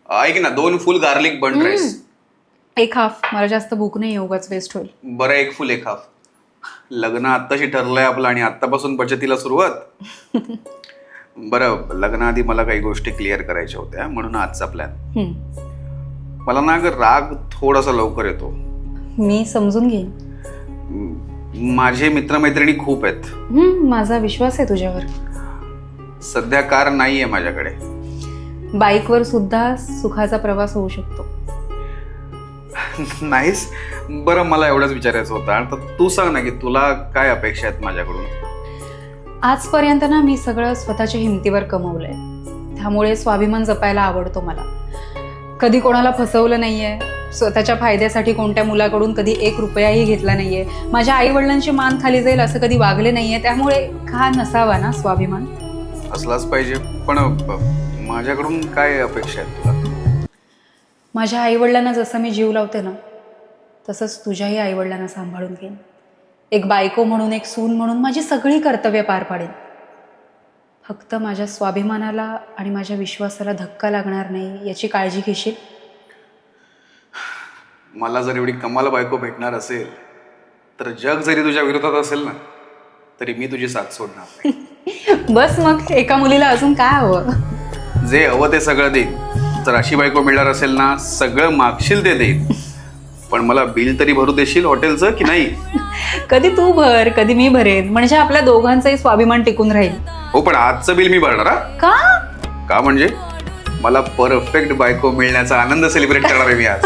ऐक ना, 2 फुल गार्लिक बन राईस. एक हाफ. मला जास्त भूक नाही, उगाच वेस्ट होईल. बरं, 1 फुल 1 हाफ. लग्न आत्ताशी ठरलंय आपलं आणि आत्तापासून बचतीला सुरुवात. बरं, लग्नाआधी मला काही गोष्टी क्लिअर करायच्या होत्या, म्हणून आजचा प्लॅन. मला ना ग राग थोडासा लवकर येतो. मी समजून घेईन. माझे मित्रमैत्रिणी खूप आहेत. माझा विश्वास आहे तुझ्यावर. सध्या कार नाहीये माझ्याकडे. बाईकवर सुद्धा सुखाचा प्रवास होऊ शकतो. नाहीस. बरं, मला एवढंच विचारायचं होतं. तर तू सांग ना की तुला काय अपेक्षा आहेत माझ्याकडून. आजपर्यंत ना मी सगळं स्वतःच्या हिमतीवर कमवलंय, त्यामुळे स्वाभिमान जपायला आवडतो मला. कधी कोणाला फसवलं नाहीये, स्वतःच्या फायद्यासाठी कोणत्या मुलाकडून कधी 1 रुपयाही घेतला नाहीये, माझ्या आई वडिलांची मान खाली जाईल असं कधी वागले नाहीये, त्यामुळे का नसावा ना स्वाभिमान. असलाच पाहिजे. पण माझ्याकडून काय अपेक्षा आहेत तुला? माझ्या आईवडिलांना जसं मी जीव लावते ना, तसंच तुझ्याही आईवडिलांना सांभाळून घेईन. एक बायको म्हणून, एक सून म्हणून माझी सगळी कर्तव्य पार पाडेन. फक्त माझ्या स्वाभिमानाला आणि माझ्या विश्वासाला धक्का लागणार नाही याची काळजी घेशील. मला जर एवढी कमाल बायको भेटणार असेल तर जग जरी तुझ्या विरोधात असेल ना, तरी मी तुझी साथ सोडणार नाही. बस मग, एका मुलीला अजून काय हवं? जे हवं ते सगळं देईन. जर अशी बायको मिळणार असेल ना, सगळं मागशील ते देईन. पण मला बिल तरी भरू देशील हॉटेलचं की नाही? कधी तू भर, कधी मी भरेन, म्हणजे आपल्या दोघांचाही स्वाभिमान टिकून राहील. हो, पण आजचं बिल मी भरणार. का म्हणजे मला परफेक्ट बायको मिळण्याचा आनंद सेलिब्रेट करणार आहे मी आज.